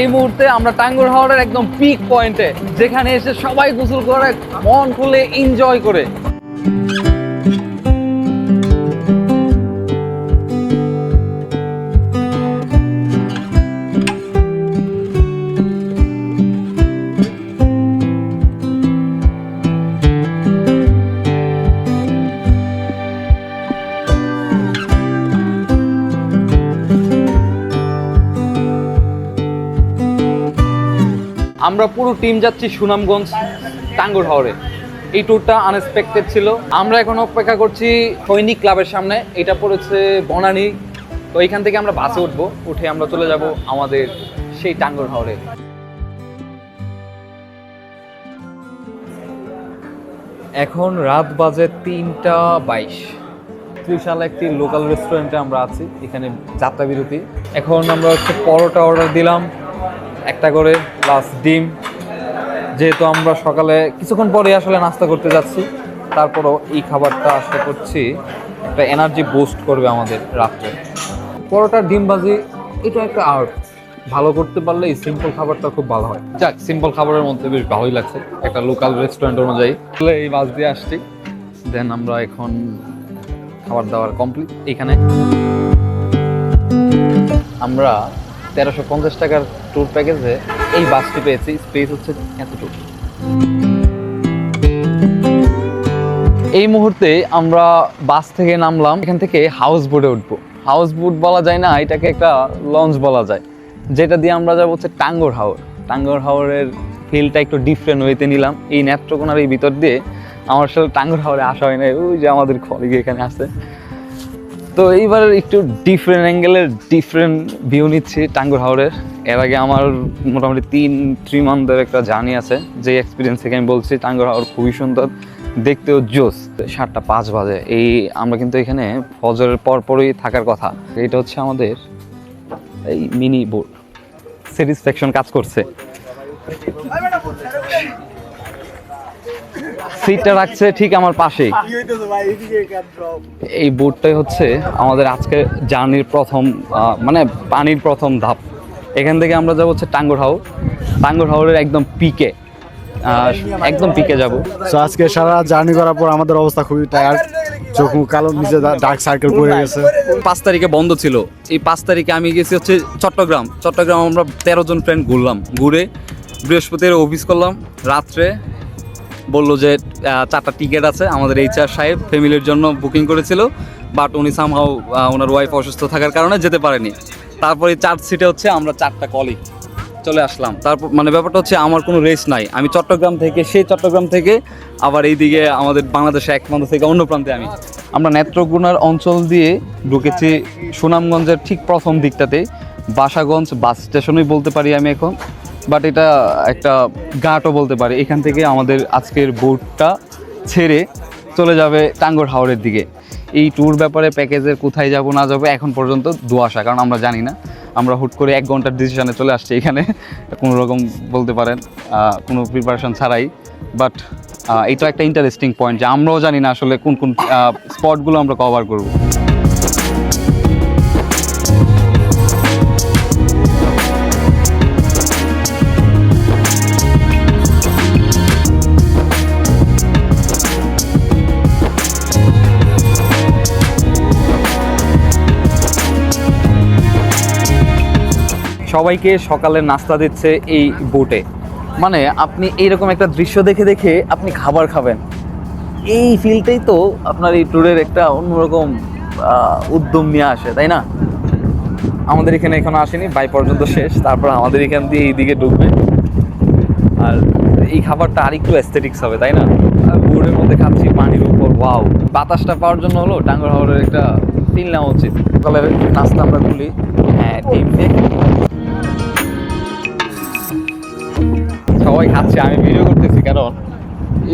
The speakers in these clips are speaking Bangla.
এই মুহূর্তে আমরা টাঙ্গুয়ার হাওরের একদম পিক পয়েন্টে, যেখানে এসে সবাই গোসল করে মন খুলে এনজয় করে। আমরা পুরো টিম যাচ্ছি সুনামগঞ্জ টাঙ্গুয়ার হাওরে। এই ট্যুরটা আনএক্সপেক্টেড ছিল। আমরা এখন অপেক্ষা করছি সৈনিক ক্লাবের সামনে। এটা পড়েছে বনানী। তো এইখান থেকে আমরা বাসে উঠবো, উঠে আমরা চলে যাব আমাদের সেই টাঙ্গুয়ার হাওরে। এখন রাত বাজে 3:22। ত্রিশাল একটি লোকাল রেস্টুরেন্টে আমরা আছি, এখানে যাত্রা বিরতি। এখন আমরা হচ্ছে পরোটা অর্ডার দিলাম একটা করে, প্লাস ডিম। যেহেতু আমরা সকালে কিছুক্ষণ পরে আসলে নাস্তা করতে যাচ্ছি, তারপরও এই খাবারটা আশা করছি একটা এনার্জি বুস্ট করবে আমাদের রাত্রে। পরোটা ডিম ভাজি এটা একটা আর্ট, ভালো করতে পারলে এই সিম্পল খাবারটা খুব ভালো হয়। যাক, সিম্পল খাবারের মধ্যে বেশ ভালোই লাগছে, একটা লোকাল রেস্টুরেন্ট অনুযায়ী। এই বাস দিয়ে আসছি, দেন আমরা এখন খাবার দাবার কমপ্লিট। এখানে আমরা 1350 টাকার ট্যুর প্যাকেজে এই বাসটি পেয়েছি। স্পেস হচ্ছে এতটুকু। এই মুহূর্তে আমরা বাস থেকে নামলাম, এখান থেকে হাউস বোটে উঠবো। হাউস বোট বলা যায় না, এটাকে একটা লঞ্চ বলা যায়, যেটা দিয়ে আমরা যাবো হচ্ছে টাঙ্গুয়ার হাওর। টাঙ্গুয়ার হাওরের ফিলটা একটু ডিফারেন্ট ওয়েতে নিলাম। এই নেত্রকোনার এই ভিতর দিয়ে আমার সাথে টাঙ্গুয়ার হাওরে আসা হয় না, ওই যে আমাদের কলিগ এখানে আছে। তো এইবার একটু ডিফারেন্ট অ্যাঙ্গেলের ডিফারেন্ট ভিউ নিচ্ছি টাঙ্গুয়ার হাওরের। এর আগে আমার মোটামুটি 3 মান্থের একটা জার্নি আছে, যে এক্সপিরিয়েন্স থেকে আমি বলছি টাঙ্গুয়ার হাওর খুবই সুন্দর, দেখতেও জোস। 7:05 বাজে। এই আমরা কিন্তু এখানে ফজরের পরপরই থাকার কথা। এটা হচ্ছে আমাদের এই মিনি বোট। স্যাটিসফ্যাকশন কাজ করছে। সিটটা রাখছে ঠিক আমার পাশেই। এই বোটটাই হচ্ছে আমাদের আজকে জার্নির প্রথম মানে পানির প্রথম ধাপ। এখান থেকে আমরা যাবো হচ্ছে টাঙ্গুয়ার হাওর। টাঙ্গুয়ার হাওরের একদম পিকে, একদম পিকে যাব। সো আজকে সারা জার্নি করার পর আমাদের অবস্থা খুবই টায়ার্ড, চোখ মুখ কালো, নিচে ডার্ক সার্কেল পড়ে গেছে। 5 তারিখে বন্ধ ছিল। এই 5 তারিখে আমি গেছি হচ্ছে চট্টগ্রাম। আমরা 13 জন ফ্রেন্ড ঘুরলাম। ঘুরে বৃহস্পতিবার অফিস করলাম। রাত্রে বললো যে 4টা টিকিট আছে। আমাদের HR সাহেব ফ্যামিলির জন্য বুকিং করেছিল, বাট উনি সামহাও ওনার ওয়াইফ অসুস্থ থাকার কারণে যেতে পারেনি। তারপরে 4 সিটে হচ্ছে আমরা 4টা কলিগ চলে আসলাম। তারপর মানে ব্যাপারটা হচ্ছে আমার কোনো রেস্ট নাই। আমি চট্টগ্রাম থেকে আবার এইদিকে আমাদের বাংলাদেশে এক প্রান্ত থেকে অন্য প্রান্তে আমরা নেত্রকোনার অঞ্চল দিয়ে ঢুকেছি সুনামগঞ্জের ঠিক প্রথম দিকটাতে। বাসাগঞ্জ বাস স্টেশনই বলতে পারি আমি এখন, বাট এটা একটা ঘাটও বলতে পারি। এখান থেকে আমাদের আজকের বোটটা ছেড়ে চলে যাবে টাঙ্গুয়ার হাওরের দিকে। এই ট্যুর ব্যাপারে প্যাকেজের কোথায় যাব না যাবে এখন পর্যন্ত ধোঁয়াশা, কারণ আমরা জানি না। আমরা হুট করে 1 ঘন্টার ডিসিশনে চলে আসছি এখানে, কোনো রকম বলতে পারেন কোনো প্রিপারেশন ছাড়াই। বাট এটা একটা ইন্টারেস্টিং পয়েন্ট যে আমরাও জানি না আসলে কোন কোন স্পটগুলো আমরা কভার করব। সবাইকে সকালে নাস্তা দিচ্ছে এই বোটে। মানে আপনি এইরকম একটা দৃশ্য দেখে দেখে আপনি খাবার খাবেন, এই ফিলটাই তো আপনার এই ট্যুরের একটা অন্যরকম উদ্যম নিয়ে আসে, তাই না? আমাদের এখানে এখনো আসেনি, বাই পর্যন্ত শেষ, তারপর আমাদের এখান দিয়ে এইদিকে ঢুকবে। আর এই খাবারটা আরেকটু অ্যাস্থেটিক্স হবে, তাই না? বোর্ডের মধ্যে খাচ্ছি পানির উপর, ওয়াও। বাতাসটা পাওয়ার জন্য হলো টাঙ্গুয়ার হাওরের একটা ফিল নেওয়া উচিত। সকালের নাস্তা আমরা খুলি, হ্যাঁ, ডিম দিয়ে সবাই খাচ্ছে, আমি ভিডিও করতেছি কারণ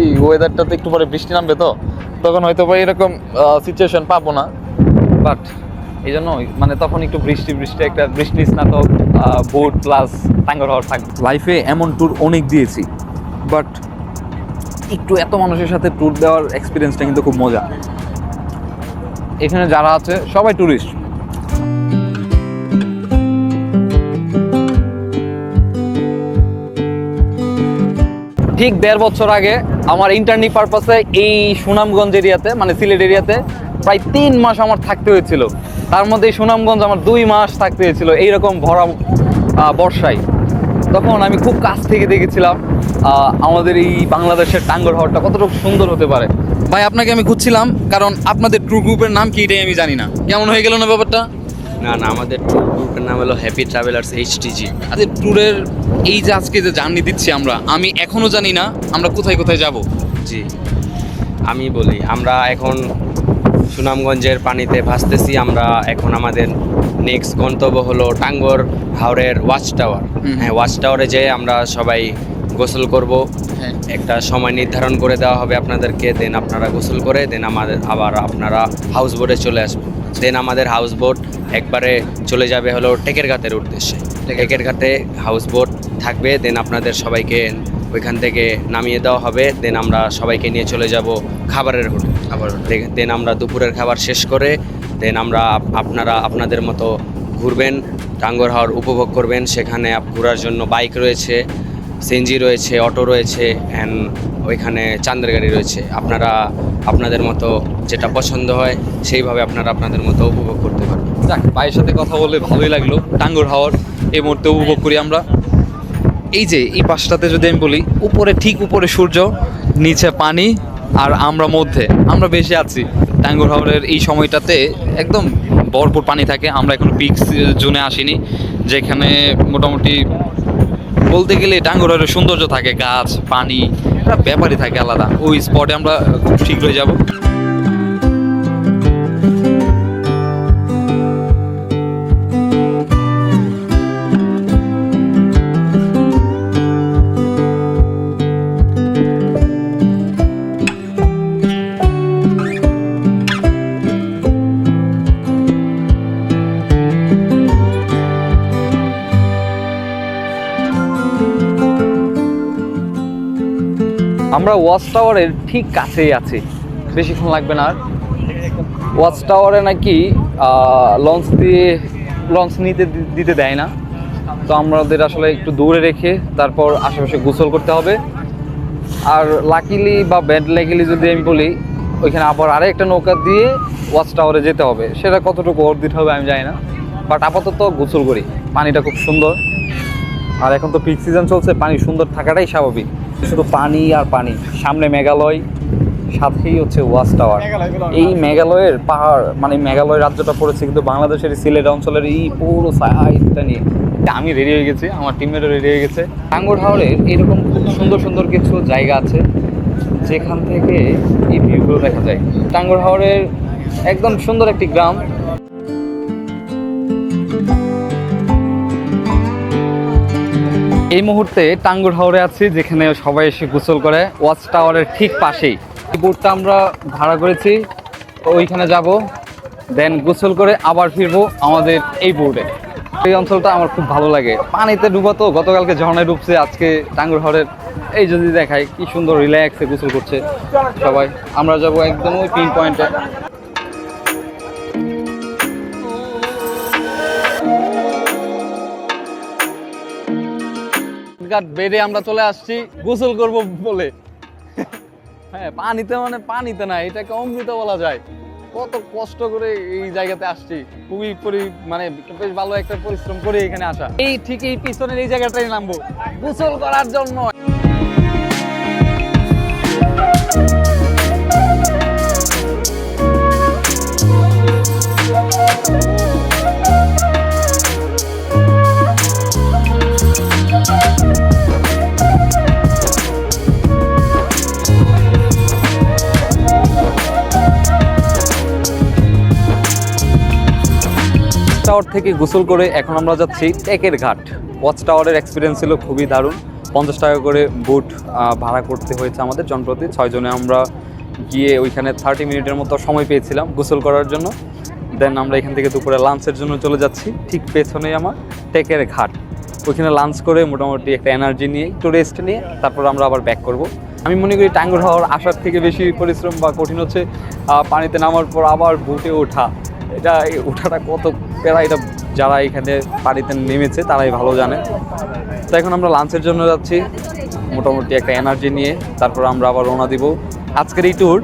এই ওয়েদারটাতে একটু পরে বৃষ্টি নামবে, তো তখন হয়তো বা এরকম সিচুয়েশন পাবো না। বাট এই জন্য মানে তখন একটু বৃষ্টি একটা বৃষ্টি স্নাতক বোট প্লাস টাঙ্গুয়ার হাওর থাকবে। লাইফে এমন ট্যুর অনেক দিয়েছি, বাট একটু এত মানুষের সাথে ট্যুর দেওয়ার এক্সপিরিয়েন্সটা কিন্তু খুব মজা। এখানে যারা আছে সবাই ট্যুরিস্ট। ঠিক 1.5 বছর আগে আমার ইন্টার্নি পারপাসে এই সুনামগঞ্জ এরিয়াতে মানে সিলেট এরিয়াতে প্রায় 3 মাস আমার থাকতে হয়েছিল। তার মধ্যে এই সুনামগঞ্জ আমার 2 মাস থাকতে হয়েছিল এইরকম ভরা বর্ষায়। তখন আমি খুব কাছ থেকে দেখেছিলাম আমাদের এই বাংলাদেশের টাঙ্গুয়ার হাওরটা কতটুকু সুন্দর হতে পারে। ভাই আপনাকে আমি খুঁজছিলাম কারণ আপনাদের ট্যুর গ্রুপের নাম কি এটাই আমি জানি না। কেমন হয়ে গেল না ব্যাপারটা? না না, আমাদের ট্যুর গ্রুপের নাম হলো হ্যাপি ট্রাভেলার্স এইচটিজি। আচ্ছা, ট্যুরের এই যে আজকে যে জার্নি দিচ্ছি আমরা, আমি এখনো জানি না আমরা কোথায় কোথায় যাব। জি, আমি বলি, আমরা এখন সুনামগঞ্জের পানিতে ভাসতেছি। আমরা এখন আমাদের নেক্সট গন্তব্য হলো টাঙ্গুয়ার হাওরের ওয়াচ টাওয়ার। হ্যাঁ, ওয়াচ টাওয়ারে যেয়ে আমরা সবাই গোসল করব। হ্যাঁ। একটা সময় নির্ধারণ করে দেওয়া হবে আপনাদেরকে, দেন আপনারা গোসল করে দেন আবার আপনারা হাউস বোটে চলে আসবেন। দেন আমাদের হাউস বোট একবারে চলে যাবে হলো টেকের ঘাটের উদ্দেশ্যে। টেকের ঘাটে হাউস বোট থাকবে, দেন আপনাদের সবাইকে ওইখান থেকে নামিয়ে দেওয়া হবে। দেন আমরা সবাইকে নিয়ে চলে যাব খাবারের হোটেল। দেন আমরা দুপুরের খাবার শেষ করে দেন আপনারা আপনাদের মতো ঘুরবেন, টাঙ্গুয়ার হাওর উপভোগ করবেন। সেখানে ঘোরার জন্য বাইক রয়েছে, সিএনজি রয়েছে, অটো রয়েছে, অ্যান্ড ওইখানে চান্দের গাড়ি রয়েছে। আপনারা আপনাদের মতো যেটা পছন্দ হয় সেইভাবে আপনারা আপনাদের মতো উপভোগ করতে পারবেন। যাক, ভাইয়ের সাথে কথা বলে ভালোই লাগলো। টাঙ্গুয়ার হাওর এই মুহূর্তে উপভোগ করি আমরা। এই যে এই পাশটাতে যদি আমি বলি, উপরে ঠিক উপরে সূর্য, নিচে পানি, আর আমরা বেশি আছি। টাঙ্গুয়ার হাওরের এই সময়টাতে একদম ভরপুর পানি থাকে। আমরা এখন পিক জোনে আসিনি, যেখানে মোটামুটি বলতে গেলে টাঙ্গুয়ার হাওরের সৌন্দর্য থাকে, গাছ, পানি, একটা ব্যাপারই থাকে আলাদা। ওই স্পটে আমরা খুব শীঘ্রই যাব। আমরা ওয়াচ টাওয়ারের ঠিক কাছেই আছি, বেশিক্ষণ লাগবে না আর। ওয়াচ টাওয়ারে নাকি লঞ্চ দিতে দেয় না, তো আমাদের আসলে একটু দূরে রেখে তারপর আশেপাশে গোসল করতে হবে। আর লাকিলি বা ব্যাড লাকিলি যদি আমি বলি, ওইখানে আবার আরেকটা নৌকা দিয়ে ওয়াচ টাওয়ারে যেতে হবে। সেটা কতটুকু অর্ধিত হবে আমি জানি না, বাট আপাতত গোসল করি। পানিটা খুব সুন্দর, আর এখন তো পিক সিজন চলছে, পানি সুন্দর থাকাটাই স্বাভাবিক। শুধু পানি আর পানি, সামনে মেঘালয়, সাথেই হচ্ছে ওয়াচ টাওয়ার। এই মেঘালয়ের পাহাড় মানে মেঘালয় রাজ্যটা পড়েছে কিন্তু বাংলাদেশের সিলেট অঞ্চলের এই পুরো সাইডটা নিয়ে। আমি রেডি হয়ে গেছি, আমার টিমমেটও রেডি হয়ে গেছে। টাঙ্গুয়ার হাওরের এরকম খুব সুন্দর সুন্দর কিছু জায়গা আছে যেখান থেকে এই ভিউগুলো দেখা যায়। টাঙ্গুয়ার হাওরের একদম সুন্দর একটি গ্রাম। এই মুহূর্তে টাঙ্গুয়ার হাওরে আছি, যেখানে সবাই এসে গোসল করে ওয়াচ টাওয়ারের ঠিক পাশেই। এই বোটটা আমরা ভাড়া করেছি, ওইখানে যাব, দেন গোসল করে আবার ফিরবো আমাদের এই বোটে। এই অঞ্চলটা আমার খুব ভালো লাগে। পানিতে ডুবা তো, গতকালকে ঝর্ণায় ডুবছে, আজকে টাঙ্গুয়ার হাওরের এই যদি দেখায় কি সুন্দর রিল্যাক্সে গোসল করছে সবাই। আমরা যাব একদম ওই পিন পয়েন্টে। বেডে আমরা চলে আসছি গোসল করব বলে। হ্যাঁ, পানিতে না, এটাকে অমৃত বলা যায়। কত কষ্ট করে এই জায়গাতে আসছি, খুবই বেশ ভালো একটা পরিশ্রম করে এখানে আসা। এই ঠিক এই পিছনের এই জায়গাটাই নামবো গোসল করার জন্য। টাওয়ার থেকে গোসল করে এখন আমরা যাচ্ছি টেকের ঘাট। ওয়াচ টাওয়ারের এক্সপিরিয়েন্স ছিল খুবই দারুণ। 50 টাকা করে বুট ভাড়া করতে হয়েছে আমাদের জনপ্রতি 6 জনে। আমরা গিয়ে ওইখানে 30 মিনিটের মতো সময় পেয়েছিলাম গোসল করার জন্য। দেন আমরা এখান থেকে দুপুরে লাঞ্চের জন্য চলে যাচ্ছি। ঠিক পেছনেই আমার টেকের ঘাট, ওইখানে লাঞ্চ করে মোটামুটি একটা এনার্জি নিয়ে একটু রেস্ট নিয়ে তারপর আমরা আবার ব্যাক করব। আমি মনে করি টাঙ্গুয়ার হাওর আসার থেকে বেশি পরিশ্রম বা কঠিন হচ্ছে পানিতে নামার পর আবার বুটে ওঠা। এটা ওঠাটা কত প্যারা, এটা যারা এখানে পানিতে নেমেছে তারাই ভালো জানে। তো এখন আমরা লাঞ্চের জন্য যাচ্ছি মোটামুটি একটা এনার্জি নিয়ে, তারপর আমরা আবার রওনা দিব। আজকের এই ট্যুর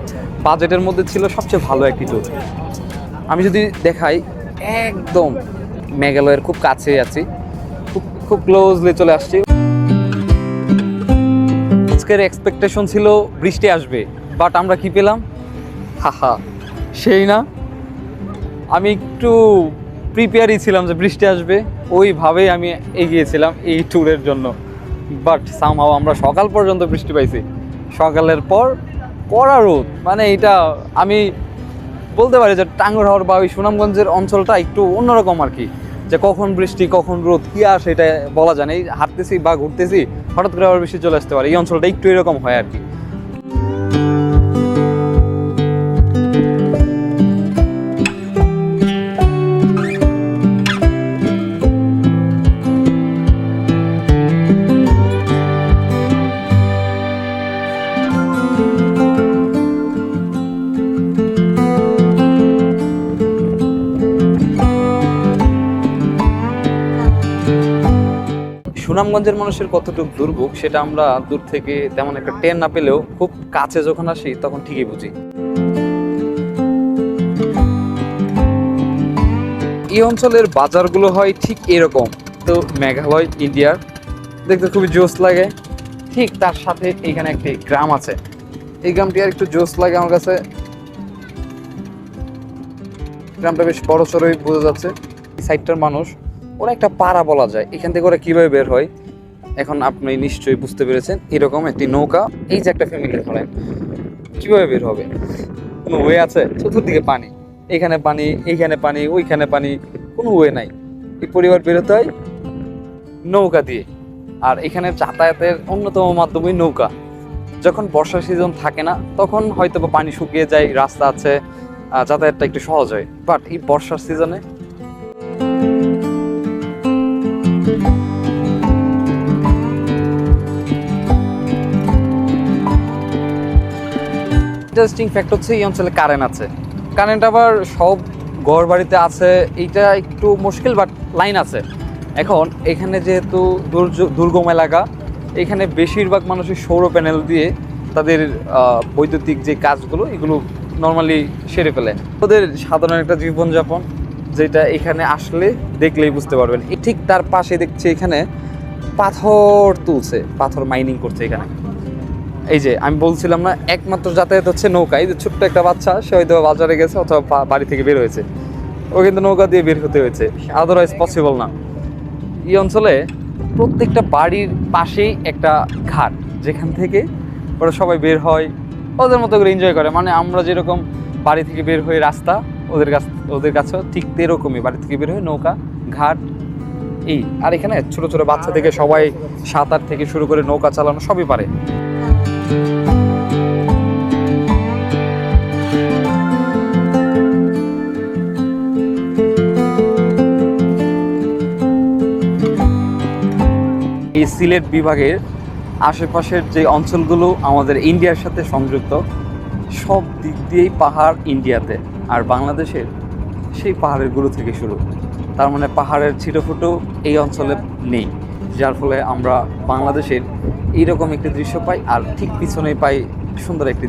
বাজেটের মধ্যে ছিল সবচেয়ে ভালো একটি ট্যুর। আমি যদি দেখাই, একদম মেঘালয়ের খুব কাছে আছি, খুব খুব ক্লোজলি চলে আসছি। আজকের এক্সপেকটেশন ছিল বৃষ্টি আসবে, বাট আমরা কি পেলাম? হাহা, সেই না, আমি একটু প্রিপেয়ারই ছিলাম যে বৃষ্টি আসবে, ওইভাবেই আমি এগিয়েছিলাম এই ট্যুরের জন্য। বাট সামহাও আমরা সকাল পর্যন্ত বৃষ্টি পাইছি, সকালের পর কড়া রোদ। মানে এটা আমি বলতে পারি যে টাঙ্গুয়ার বা ওই সুনামগঞ্জের অঞ্চলটা একটু অন্যরকম আর কি, যে কখন বৃষ্টি কখন রোদ কি আর সেটা বলা যায় না। এই হাঁটতেছি বা ঘুরতেছি, হঠাৎ করে আবার বৃষ্টি চলে আসতে পারে। এই অঞ্চলটা একটু এরকম হয় আর কি। সুনামগঞ্জের মানুষের কতটুকু দুর্ভোগ সেটা আমরা দূর থেকে তেমন একটা টের না পেলেও খুব কাছে যখন আসি তখন ঠিকই বুঝি। এই অঞ্চলের বাজারগুলো হয় ঠিক এরকম। তো মেঘালয় ইন্ডিয়ার দেখতে খুবই জোস লাগে। ঠিক তার সাথে এখানে একটি গ্রাম আছে, এই গ্রামটি আর একটু জোস লাগে আমার কাছে। গ্রামটা বেশ বড় সড়ই বোঝা যাচ্ছে। এই সাইডটার মানুষ, ওরা একটা পাড়া বলা যায়। এখান থেকে ওরা কিভাবে বের হয় এখন আপনি নিশ্চয়ই বুঝতে পেরেছেন। এরকম একটি নৌকা, এই যে একটা ফ্যামিলি ধরেন, কিভাবে বের হবে? কোনো ওয়ে আছে? চতুর্দিকে পানি, এখানে পানি, এইখানে পানি, ওইখানে পানি, কোনো ওয়ে নাই। এই পরিবার বেরোতে হয় নৌকা দিয়ে। আর এখানে যাতায়াতের অন্যতম মাধ্যমই নৌকা। যখন বর্ষা সিজন থাকে না তখন হয়তো বা পানি শুকিয়ে যায়, রাস্তা আছে, যাতায়াতটা একটু সহজ হয়। বাট এই বর্ষার সিজনে ইন্টারেস্টিং ফ্যাক্ট হচ্ছে এই অঞ্চলে কারেন্ট আছে। কারেন্ট আবার সব ঘর বাড়িতে আছে, এইটা একটু মুশকিল, বাট লাইন আছে। এখন এখানে যেহেতু দুর্গম এলাকা, এখানে বেশিরভাগ মানুষের সৌর প্যানেল দিয়ে তাদের বৈদ্যুতিক যে কাজগুলো এগুলো নর্মালি সেরে ফেলে। ওদের সাধারণ একটা জীবনযাপন, যেটা এখানে আসলে দেখলেই বুঝতে পারবেন। ঠিক তার পাশে দেখছি এখানে পাথর তুলছে, পাথর মাইনিং করছে এখানে। এই যে আমি বলছিলাম না, একমাত্র যাতায়াত হচ্ছে নৌকা। এই যে ছোট্ট একটা বাচ্চা, সে হয়তো বাজারে গেছে অথবা বাড়ি থেকে বের হয়েছে, ও কিন্তু নৌকা দিয়ে বের হতে হয়েছে, আদারওয়াইজ পসিবল না। এই অঞ্চলে প্রত্যেকটা বাড়ির পাশেই একটা ঘাট, যেখান থেকে ওরা সবাই বের হয়, ওদের মতো করে এনজয় করে। মানে আমরা যেরকম বাড়ি থেকে বের হয়ে রাস্তা, ওদের কাছেও ঠিক এরকমই বাড়ি থেকে বের হয়ে নৌকা, ঘাট এই। আর এখানে ছোট ছোট বাচ্চা থেকে সবাই সাঁতার থেকে শুরু করে নৌকা চালানো সবই পারে। এই সিলেট বিভাগের আশেপাশের যে অঞ্চলগুলো আমাদের ইন্ডিয়ার সাথে সংযুক্ত, সব দিক দিয়েই পাহাড় ইন্ডিয়াতে, আর বাংলাদেশের সেই পাহাড়ের গুলো থেকে শুরু। তার মানে পাহাড়ের ছিটোফুটো এই অঞ্চলে নেই, যার ফলে আমরা বাংলাদেশের এইরকম একটি দৃশ্য পাই। আর ঠিক পিছনেই পাই সুন্দর একটি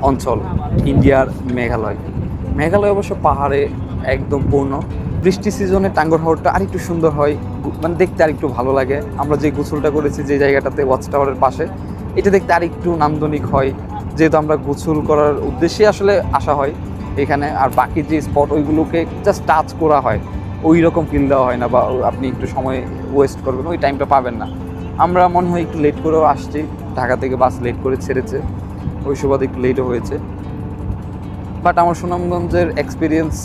অঞ্চল, ইন্ডিয়ার মেঘালয়। মেঘালয় অবশ্য পাহাড়ে একদম পূর্ণ। বৃষ্টি সিজনে টাঙ্গুয়ার হাওরটা আরেকটু সুন্দর হয়, মানে দেখতে আরেকটু ভালো লাগে। আমরা যে গোসলটা করেছি যে জায়গাটাতে ওয়াচ টাওয়ারের পাশে, এটা দেখতে আরেকটু নান্দনিক হয়, যেহেতু আমরা গোসল করার উদ্দেশ্যে আসলে আসা হয় এখানে। আর বাকি যে স্পট ওইগুলোকে জাস্ট টাচ করা হয়, ওই রকম ফিল দেওয়া হয় না, বা আপনি একটু সময় ওয়েস্ট করবেন ওই টাইমটা পাবেন না। আমরা মনে হয় একটু লেট করেও আসছি, ঢাকা থেকে বাস লেট করে ছেড়েছে, ওই সুবাদে একটু লেটও হয়েছে। বাট আমার সুনামগঞ্জের এক্সপিরিয়েন্স,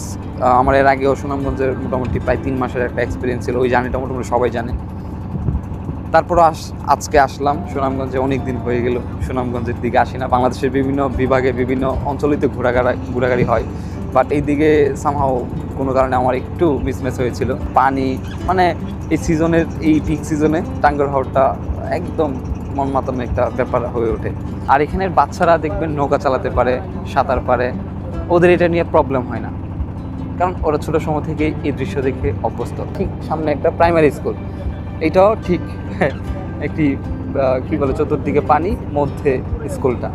আমার এর আগেও সুনামগঞ্জের মোটামুটি প্রায় 3 মাসের একটা এক্সপিরিয়েন্স ছিল, ওই জার্নিটা মোটামুটি সবাই জানে। তারপরও আজকে আসলাম সুনামগঞ্জে, অনেক দিন হয়ে গেল সুনামগঞ্জের দিকে আসি না। বাংলাদেশের বিভিন্ন বিভাগে বিভিন্ন অঞ্চলেতে ঘোরাঘুরি হয়, বাট এই দিকে সামহাও কোনো কারণে আমার একটু মিসম্যাচ হয়েছিল। পানি মানে এই সিজনের, এই পিক সিজনে টাঙ্গুয়ার হাওরটা একদম মন মাতানো একটা ব্যাপার হয়ে ওঠে। আর এখানের বাচ্চারা দেখবেন নৌকা চালাতে পারে, সাঁতার পারে, ওদের এটা নিয়ে প্রবলেম হয় না। কারণ ওরা ছোটো সময় থেকেই এই দৃশ্য দেখে অভ্যস্ত। ঠিক সামনে একটা প্রাইমারি স্কুল, এটাও ঠিক একটি কী বলে চতুর্দিকে পানি, মধ্যে স্কুলটা।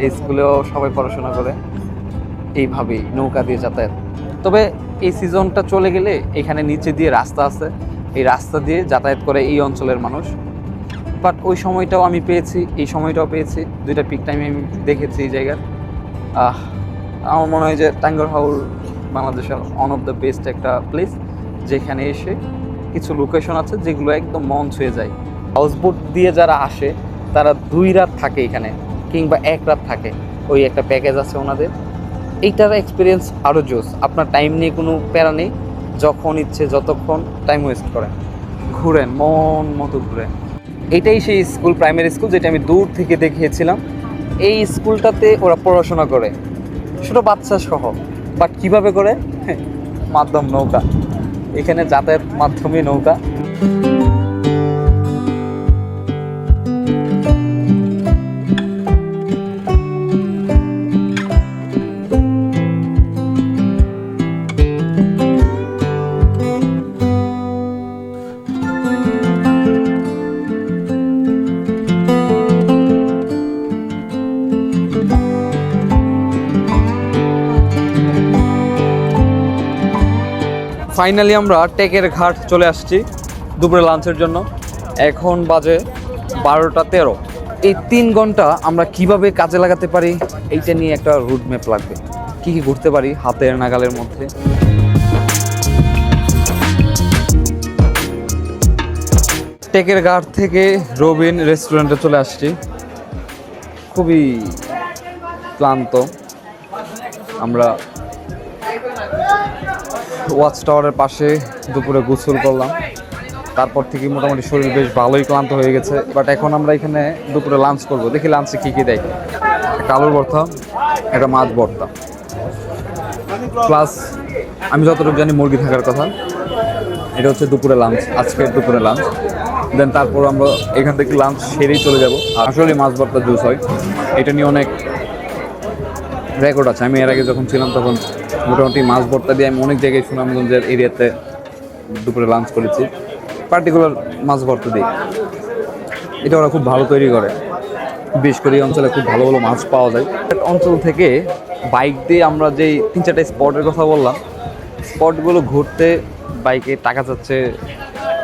এই স্কুলেও সবাই পড়াশোনা করে এইভাবেই নৌকা দিয়ে যাতায়াত। তবে এই সিজনটা চলে গেলে এখানে নিচে দিয়ে রাস্তা আছে, এই রাস্তা দিয়ে যাতায়াত করে এই অঞ্চলের মানুষ। বাট ওই সময়টাও আমি পেয়েছি, এই সময়টাও পেয়েছি, দুইটা পিক টাইমে আমি দেখেছি এই জায়গার। আমার মনে হয় যে টাঙ্গুয়ার হাওর বাংলাদেশের ওয়ান অফ দ্য বেস্ট একটা প্লেস, যেখানে এসে কিছু লোকেশন আছে যেগুলো একদম মন ছুঁয়ে যায়। হাউসবোট দিয়ে যারা আসে তারা 2 রাত থাকে এখানে, কিংবা 1 রাত থাকে, ওই একটা প্যাকেজ আছে ওনাদের। এইটার এক্সপিরিয়েন্স আরও জোস। আপনার টাইম নিয়ে কোনো প্যারা নেই, যখন ইচ্ছে যতক্ষণ টাইম ওয়েস্ট করেন, ঘুরেন মন মতো ঘুরেন। এটাই সেই স্কুল, প্রাইমারি স্কুল, যেটা আমি দূর থেকে দেখিয়েছিলাম। এই স্কুলটাতে ওরা পড়াশোনা করে, ছোটো বাচ্চা সহ। বাট কীভাবে করে? মাধ্যম নৌকা, এখানে যাতায়াত মাধ্যমে নৌকা। ফাইনালি আমরা টেকের ঘাট চলে আসছি দুপুরে লাঞ্চের জন্য। এখন বাজে 12টা 13। এই 3 ঘন্টা আমরা কিভাবে কাজে লাগাতে পারি, এইটা নিয়ে একটা রুট ম্যাপ লাগবে। কী কী ঘুরতে পারি হাতের নাগালের মধ্যে। টেকের ঘাট থেকে রবিন রেস্টুরেন্টে চলে আসছি, খুবই ক্লান্ত আমরা। ওয়াচ টাওয়ারের পাশে দুপুরে গোসল করলাম, তারপর থেকে মোটামুটি শরীর বেশ ভালোই ক্লান্ত হয়ে গেছে। বাট এখন আমরা এখানে দুপুরে লাঞ্চ করব, দেখি লাঞ্চে কী কী দেয়। একটা আলুর ভর্তা, একটা মাছ ভর্তা, প্লাস আমি যতটুকু জানি মুরগি থাকার কথা। এটা হচ্ছে দুপুরে লাঞ্চ, আজকের দুপুরে লাঞ্চ। দেন তারপর আমরা এখান থেকে লাঞ্চ সেরেই চলে যাব। আসলে মাছ ভর্তা জুস হয়, এটা নিয়ে অনেক রেকর্ড আছে। আমি এর আগে যখন ছিলাম তখন মোটামুটি মাছ ভর্তা দিয়ে আমি অনেক জায়গায় সুনামগঞ্জের এরিয়াতে দুপুরে লাঞ্চ করেছি, পার্টিকুলার মাছ ভর্তা দিয়ে। এটা ওরা খুব ভালো তৈরি করে, বিশেষ করে এই অঞ্চলে খুব ভালো ভালো মাছ পাওয়া যায়। অঞ্চল থেকে বাইক দিয়ে আমরা যেই 3-4টা স্পটের কথা বললাম, স্পটগুলো ঘুরতে বাইকে টাকা যাচ্ছে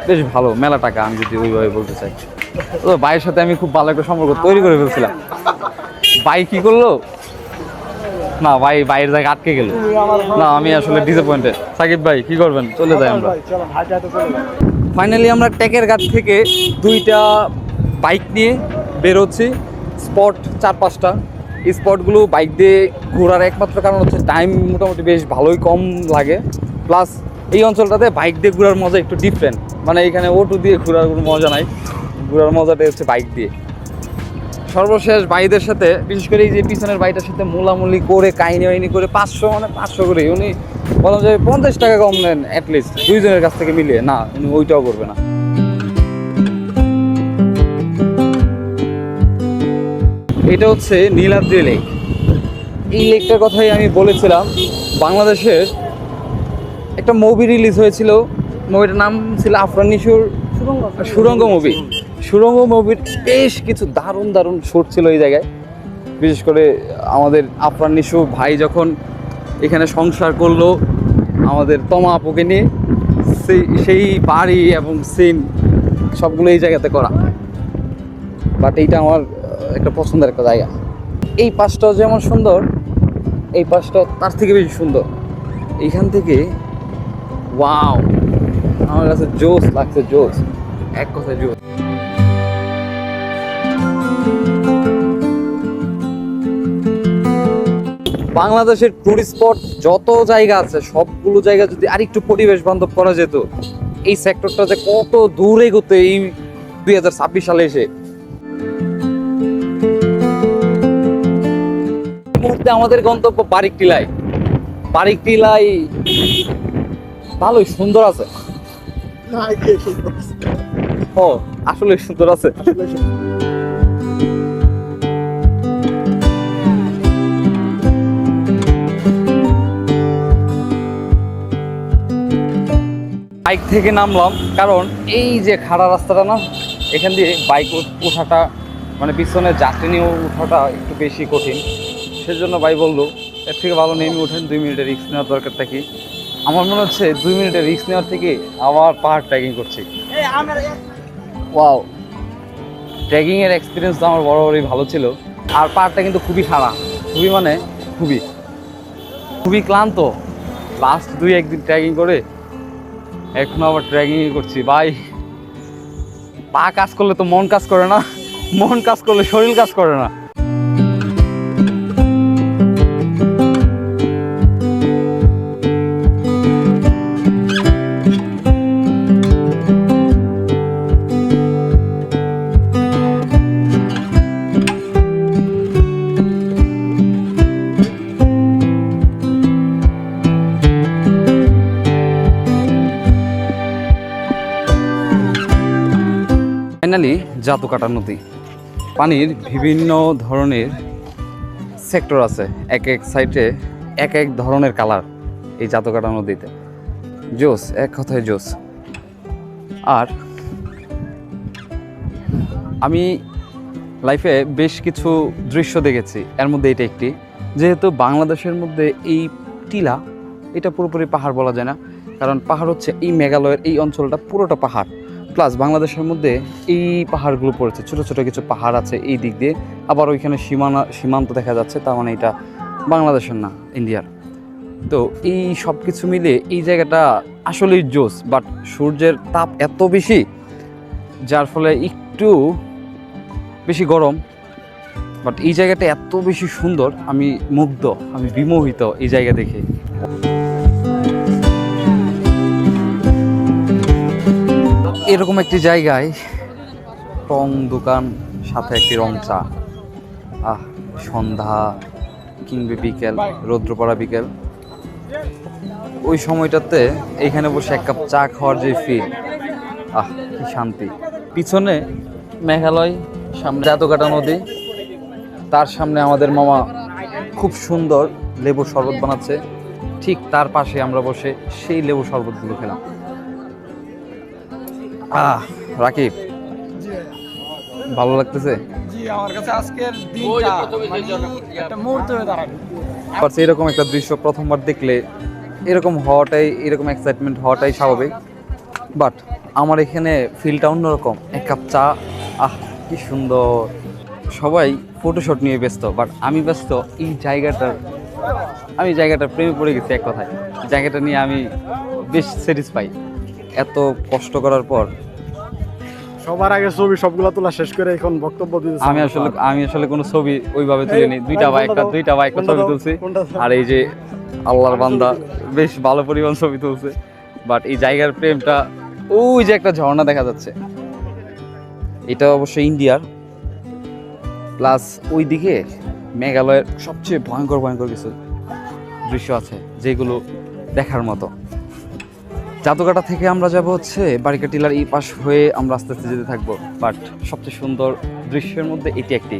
বেশ ভালো, মেলা টাকা আমি যদি ওইভাবে বলতে চাই। তো বাইয়ের সাথে আমি খুব ভালো একটা সম্পর্ক তৈরি করে ফেলছিলাম। বাইক কী করলো না, ভাই বাইরের জায়গায় আটকে গেল না, আমি আসলে ডিসঅ্যাপয়েন্টেড। সাকিব ভাই কি করবেন, চলে যাই আমরা। ফাইনালি আমরা টেকের ঘাট থেকে 2টা বাইক নিয়ে বেরোচ্ছি। স্পট 4-5টা। এই স্পটগুলো বাইক দিয়ে ঘোরার একমাত্র কারণ হচ্ছে টাইম মোটামুটি বেশ ভালোই কম লাগে, প্লাস এই অঞ্চলটাতে বাইক দিয়ে ঘোরার মজা একটু ডিফারেন্ট। মানে এখানে অটো দিয়ে ঘোরার কোনো মজা নাই, ঘোরার মজাটাই হচ্ছে বাইক দিয়ে। সর্বশেষ ভাইদের সাথে, বিশেষ করে এই যে পিছনের ভাইটার সাথে মোলামুলি করে কাহিনী করে 500 করে উনি বললাম যে 50 টাকা কম নেন অ্যাটলিস্ট 2 জনের কাছ থেকে মিলিয়ে। না, উনি ওইটাও করবে না। এটা হচ্ছে নীলাদ্রি লেক। এই লেকটার কথাই আমি বলেছিলাম। বাংলাদেশের একটা মুভি রিলিজ হয়েছিল, মুভিটার নাম ছিল আফরান নিশোর সুড়ঙ্গ মুভি। সুড়ঙ্গ মুভির বেশ কিছু দারুণ দারুণ শ্যুট ছিল এই জায়গায়। বিশেষ করে আমাদের আফরান নিশো ভাই যখন এখানে সংসার করলো আমাদের তমা আপুকে নিয়ে, সেই বাড়ি এবং সিন সবগুলো এই জায়গাতে করা। বাট এইটা আমার একটা পছন্দের একটা জায়গা। এই পাশটাও যেমন সুন্দর, এই পাশটাও তার থেকে বেশি সুন্দর। এইখান থেকে ওয়াও, আমার কাছে জোস লাগছে, জোস, এক কথায় জোস। বাংলাদেশের টুরিস্ট স্পট যত জায়গা আছে সবগুলো জায়গা যদি আরেকটু পরিবেশ বান্ধব করা যেত, এই সেক্টরটা যে কত দূরে এগোতে এই 2026 সালে এসে। এই মুহূর্তে আমাদের গন্তব্য বারিকটিলাই। বারিকটিলাই ভালোই সুন্দর আছে। ও আসলে সুন্দর আছে। বাইক থেকে নামলাম, কারণ এই যে খাড়া রাস্তাটা না, এখান দিয়ে বাইক ওঠাটা মানে পিছনে যাত্রী নিয়ে ওঠাটা একটু বেশি কঠিন। সেজন্য ভাই বললো এর থেকে ভালো নেমে ওঠেন, 2 মিনিটের রিস্ক নেওয়ার দরকারটা কি। আমার মনে হচ্ছে 2 মিনিটের রিস্ক নেওয়ার থেকে আবার পাহাড় ট্রেকিং করছি। ওয়াও, ট্রেকিংয়ের এক্সপিরিয়েন্স তো আমার বরাবরই ভালো ছিল। আর পাহাড়টা কিন্তু খুবই খাড়া, খুবই মানে খুবই ক্লান্ত। লাস্ট 2-1 দিন ট্রেকিং করে এখন আবার ট্রেকিং করছি ভাই। পা কাজ করলে তো মন কাজ করে না, মন কাজ করলে শরীর কাজ করে না। ফাইনালি জাতুকাটা নদী। পানির বিভিন্ন ধরনের সেক্টর আছে, এক এক সাইডে এক এক ধরনের কালার এই জাতুকাটা নদীতে। জোস, এক কথায় জোস। আর আমি লাইফে বেশ কিছু দৃশ্য দেখেছি, এর মধ্যে এটা একটি। যেহেতু বাংলাদেশের মধ্যে এই টিলা, এটা পুরোপুরি পাহাড় বলা যায় না, কারণ পাহাড় হচ্ছে এই মেঘালয়ের এই অঞ্চলটা পুরোটা পাহাড়। প্লাস বাংলাদেশের মধ্যে এই পাহাড়গুলো পড়েছে, ছোটো ছোটো কিছু পাহাড় আছে এই দিক দিয়ে, আবার ওইখানে সীমান্ত দেখা যাচ্ছে, তার মানে এটা বাংলাদেশের না, ইন্ডিয়ার। তো এই সব কিছু মিলে এই জায়গাটা আসলেই জোস। বাট সূর্যের তাপ এত বেশি, যার ফলে একটু বেশি গরম। বাট এই জায়গাটা এত বেশি সুন্দর, আমি মুগ্ধ, আমি বিমোহিত এই জায়গা দেখে। এরকম একটি জায়গায় টং দোকান, সাথে একটি রং চা। সন্ধ্যা কিংবা বিকেল, রৌদ্রপড়া বিকেল, ওই সময়টাতে এইখানে বসে 1 কাপ চা খাওয়ার যে ফিল, কি শান্তি। পিছনে মেঘালয়, সামনে জাতুকাটা নদী, তার সামনে আমাদের মামা খুব সুন্দর লেবুর শরবত বানাচ্ছে, ঠিক তার পাশে আমরা বসে সেই লেবু শরবতগুলো খেলাম। রাকিব, ভালো লাগতেছে? আমার কাছে আজকের দিনটা একটা মুহূর্ত হয়ে দাঁড়াবে। এরকম একটা দৃশ্য প্রথমবার দেখলে এরকম হওয়াটাই, এরকম এক্সাইটমেন্ট হওয়াটাই স্বাভাবিক। বাট আমার এখানে ফিলটা অন্যরকম। 1 কাপ চা, কি সুন্দর। সবাই ফটোশুট নিয়ে ব্যস্ত, বাট আমি ব্যস্ত এই জায়গাটার প্রেমে পড়ে গেছি। এক কথায় জায়গাটা নিয়ে আমি বেশ স্যাটিসফাই। এত কষ্ট করার পর সবার আগে ছবি সবগুলো তোলা শেষ করে এখন বক্তব্য দিতেছি। আমি আসলে কোনো ছবি ওইভাবে তুলিনি, দুইটা বা একটা ছবি তুলছি। আর এই যে আল্লাহর বান্দা বেশ ভালো পরিমাণ ছবি তুলছে। বাট এই জায়গার প্রেমটা, ওই যে একটা ঝর্ণা দেখা যাচ্ছে, এটা অবশ্যই ইন্ডিয়ার। প্লাস ওই দিকে মেঘালয়ের সবচেয়ে ভয়ঙ্কর কিছু দৃশ্য আছে যেগুলো দেখার মতো। জাতুকাটা থেকে আমরা যাব হচ্ছে বারিকা টিলার এই পাশ হয়ে আমরা আস্তে আস্তে যেতে থাকবো। বাট সবচেয়ে সুন্দর দৃশ্যের মধ্যে এটি একটি।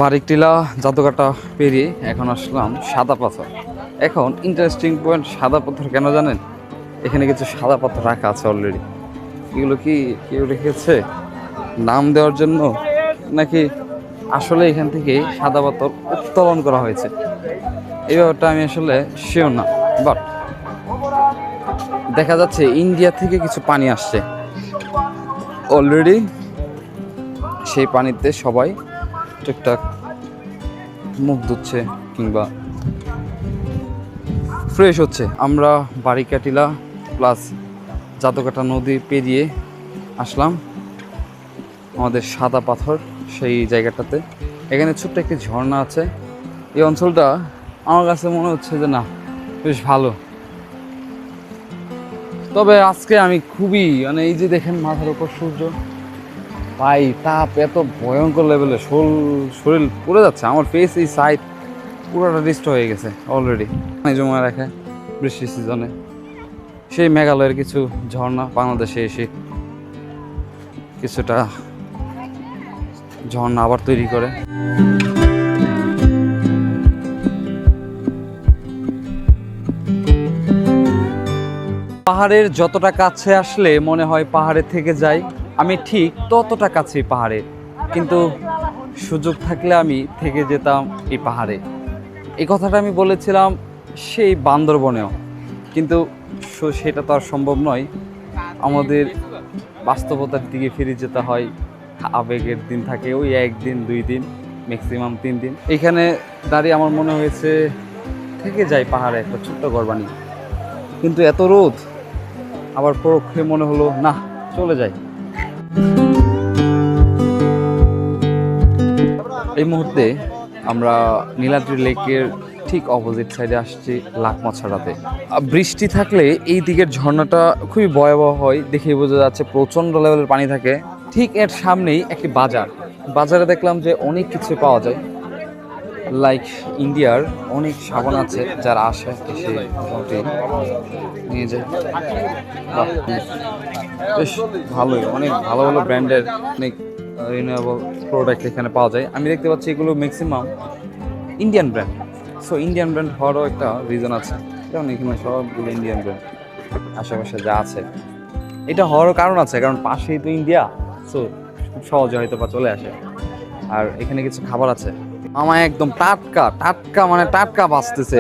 বারিক টিলা জাতুকাটা পেরিয়ে এখন আসলাম সাদা পাথর। এখন ইন্টারেস্টিং পয়েন্ট, সাদা পাথর কেন জানেন? এখানে কিছু সাদা পাথর রাখা আছে অলরেডি। এগুলো কি কেউ রেখেছে নাম দেওয়ার জন্য, নাকি আসলে এখান থেকে সাদা পাথর উত্তোলন করা হয়েছে? এই ব্যাপারটা আমি আসলে শিওর না। বাট দেখা যাচ্ছে ইন্ডিয়া থেকে কিছু পানি আসছে অলরেডি, সেই পানিতে সবাই টুকটাক মুখ ধুচ্ছে কিংবা ফ্রেশ হচ্ছে। আমরা বারিকা টিলা প্লাস জাতুকাটা নদী পেরিয়ে আসলাম আমাদের সাদা পাথর সেই জায়গাটাতে। এখানে ছোট্ট একটি ঝর্ণা আছে। এই অঞ্চলটা আমার কাছে মনে হচ্ছে যে না, বেশ ভালো। তবে আজকে আমি খুবই মানে এই যে দেখেন মাথার উপর সূর্য, ভাই তাপ এত ভয়ঙ্কর লেভেলে, শরীর পুড়ে যাচ্ছে। আমার ফেস এই সাইড পুরোটা ডিস্ট হয়ে গেছে অলরেডি। জমা রাখে বৃষ্টির সিজনে সেই মেঘালয়ের কিছু ঝর্ণা বাংলাদেশে এসে কিছুটা ঝর্ণা আবার তৈরি করে। পাহাড়ের যতটা কাছে আসলে মনে হয় পাহাড়ে থেকে যাই, আমি ঠিক ততটা কাছে পাহাড়ে, কিন্তু সুযোগ থাকলে আমি থেকে যেতাম এই পাহাড়ে। এই কথাটা আমি বলেছিলাম সেই বান্দরবনেও, কিন্তু সেটা তো আর সম্ভব নয়। আমাদের বাস্তবতার দিকে ফিরে যেতে হয়। আবেগের দিন থাকে ওই 1 দিন 2 দিন, ম্যাক্সিমাম 3 দিন। এখানে দাঁড়িয়ে আমার মনে হয়েছে থেকে যাই পাহাড়ে একটা ছোট্ট ঘর বানিয়ে, কিন্তু এত রোদ, আবার পরক্ষে মনে হলো না চলে যাই। এই মুহূর্তে আমরা নীলাদ্রি লেকের ঠিক অপোজিট সাইডে আসছি লাকমাছড়াতে। বৃষ্টি থাকলে এই দিকের ঝর্ণাটা খুবই ভয়াবহ হয়, দেখেই বোঝা যাচ্ছে প্রচণ্ড লেভেলের পানি থাকে। ঠিক এর সামনেই একটি বাজারে দেখলাম যে অনেক কিছু পাওয়া যায়, লাইক ইন্ডিয়ার অনেক সাবান আছে, যারা আসে এসে মোটামুটি নিয়ে যায়। বেশ ভালোই, অনেক ভালো ভালো ব্র্যান্ডের অনেক রিনিউয়েবল প্রোডাক্ট এখানে পাওয়া যায়। আমি দেখতে পাচ্ছি এগুলো maximum Indian brand. So Indian brand হওয়ারও একটা রিজন আছে, যেমন এখানে সবগুলো ইন্ডিয়ান ব্র্যান্ড আশেপাশে যা আছে। এটা হওয়ারও কারণ আছে, কারণ পাশেই তো ইন্ডিয়া, সো খুব সহজে হয়তো বা চলে আসে। আর এখানে কিছু খাবার আছে, আমার একদম টাটকা টাটকা, মানে টাটকা বাঁচতেছে।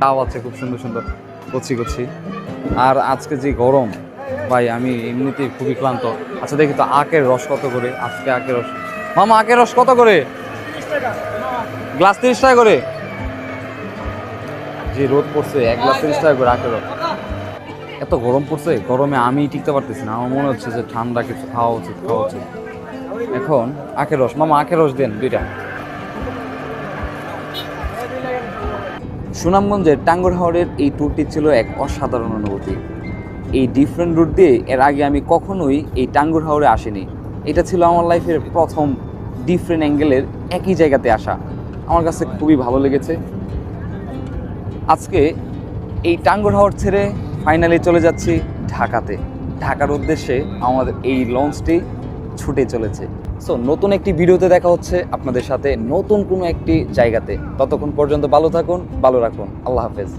তাও আছে খুব সুন্দর সুন্দর কচি কচি। আর আজকে যে গরম ভাই, আমি এমনিতেই খুবই ক্লান্ত। আচ্ছা দেখি তো আখের রস কত করে আজকে? আখের রস মামা, আখের রস কত করে? গ্লাস 30 টাকা করে। যে রোদ পড়ছে, 1 গ্লাস 30 টাকা করে আখের রস। এত গরম পড়ছে, গরমে আমি টিকতে পারতেছি না। আমার মনে হচ্ছে যে ঠান্ডা কিছু খাওয়া উচিত। এখন আখের রস, মামা আখের রস দেন 2টা। সুনামগঞ্জের টাঙ্গুয়ার হাওরের এই ট্যুরটি ছিল এক অসাধারণ অনুভূতি। এই ডিফারেন্ট রুট দিয়ে এর আগে আমি কখনোই এই টাঙ্গুয়ার হাওরে আসিনি। এটা ছিল আমার লাইফের প্রথম ডিফারেন্ট অ্যাঙ্গেলের একই জায়গাতে আসা। আমার কাছে খুবই ভালো লেগেছে। আজকে এই টাঙ্গুয়ার হাওর ছেড়ে ফাইনালি চলে যাচ্ছি ঢাকাতে। ঢাকার উদ্দেশ্যে আমাদের এই লঞ্চটি ছুটে চলেছে। সো নতুন একটি ভিডিওতে দেখা হচ্ছে আপনাদের সাথে নতুন কোনো একটি জায়গাতে। ততক্ষণ পর্যন্ত ভালো থাকুন, ভালো রাখুন। আল্লাহ হাফেজ।